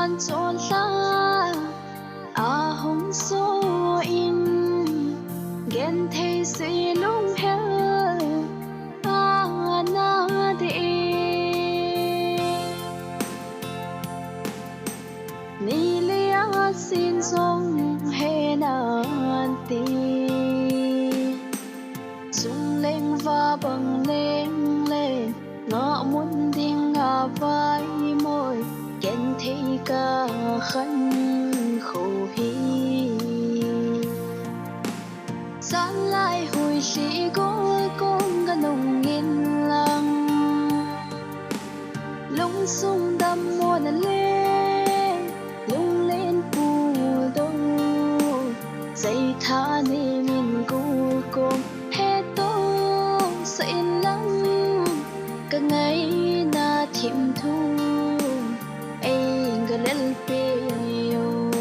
an chọn la à hồng số in gen thấy suy lung hell à na de ni lia xin song he nan ti sung lên và bằng lên lên ngõ muốn tiếng ngà vai môi kèn thấy ca khăn khổ hi sáng lại hồi sĩ con ga nồng nghìn lăng lung sung đâm mua nè lên lung lên phù đông dây tha nê mình con hết tô say lắm cả ngày na thiêm thu anh ga lên bèo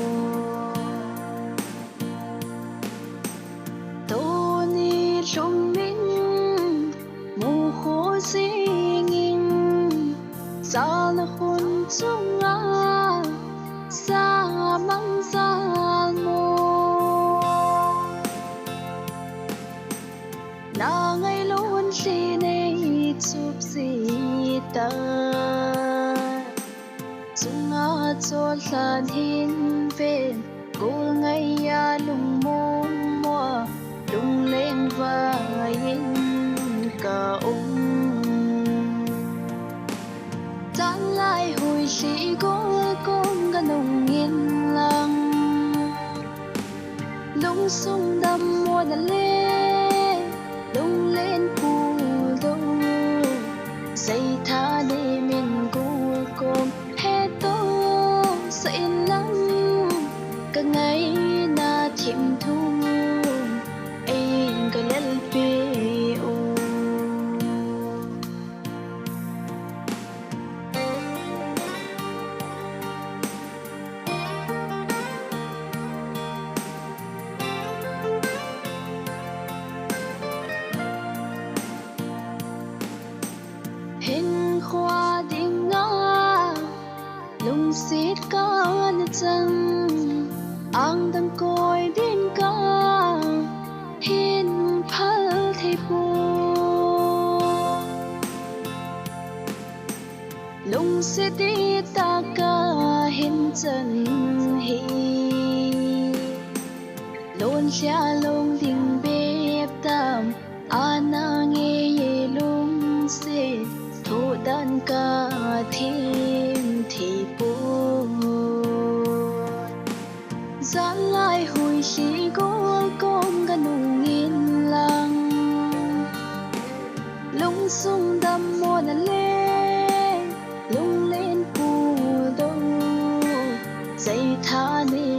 tô ni trong mình mù khô singing sa na khôn chung à sa mang sa mo na ngày luôn si này chụp si ta chung à cho lan hin về cô ngày ya lung mông mua lung lên và yên cả ông tan lại hồi sĩ con ga nồng nghìn lăng lung sung đâm mua nè lên lung lên phù đông dây tha nê mình con hết tô say lắm cả ngày na thiêm thu anh ga lên bèo hình khoa đình ngã lung xít ca nè chân ang đăng coi đến ca hin phal thay bù lung xít đi ta ca hin chân hi lôn xa lung đình bếp tam ana nghe lung xít thu đan ca thêm thì buồn dán lại hồi sĩ con ga nồng nghìn lăng lung sung đâm mua nè lên lung lên phù đông dây tha nê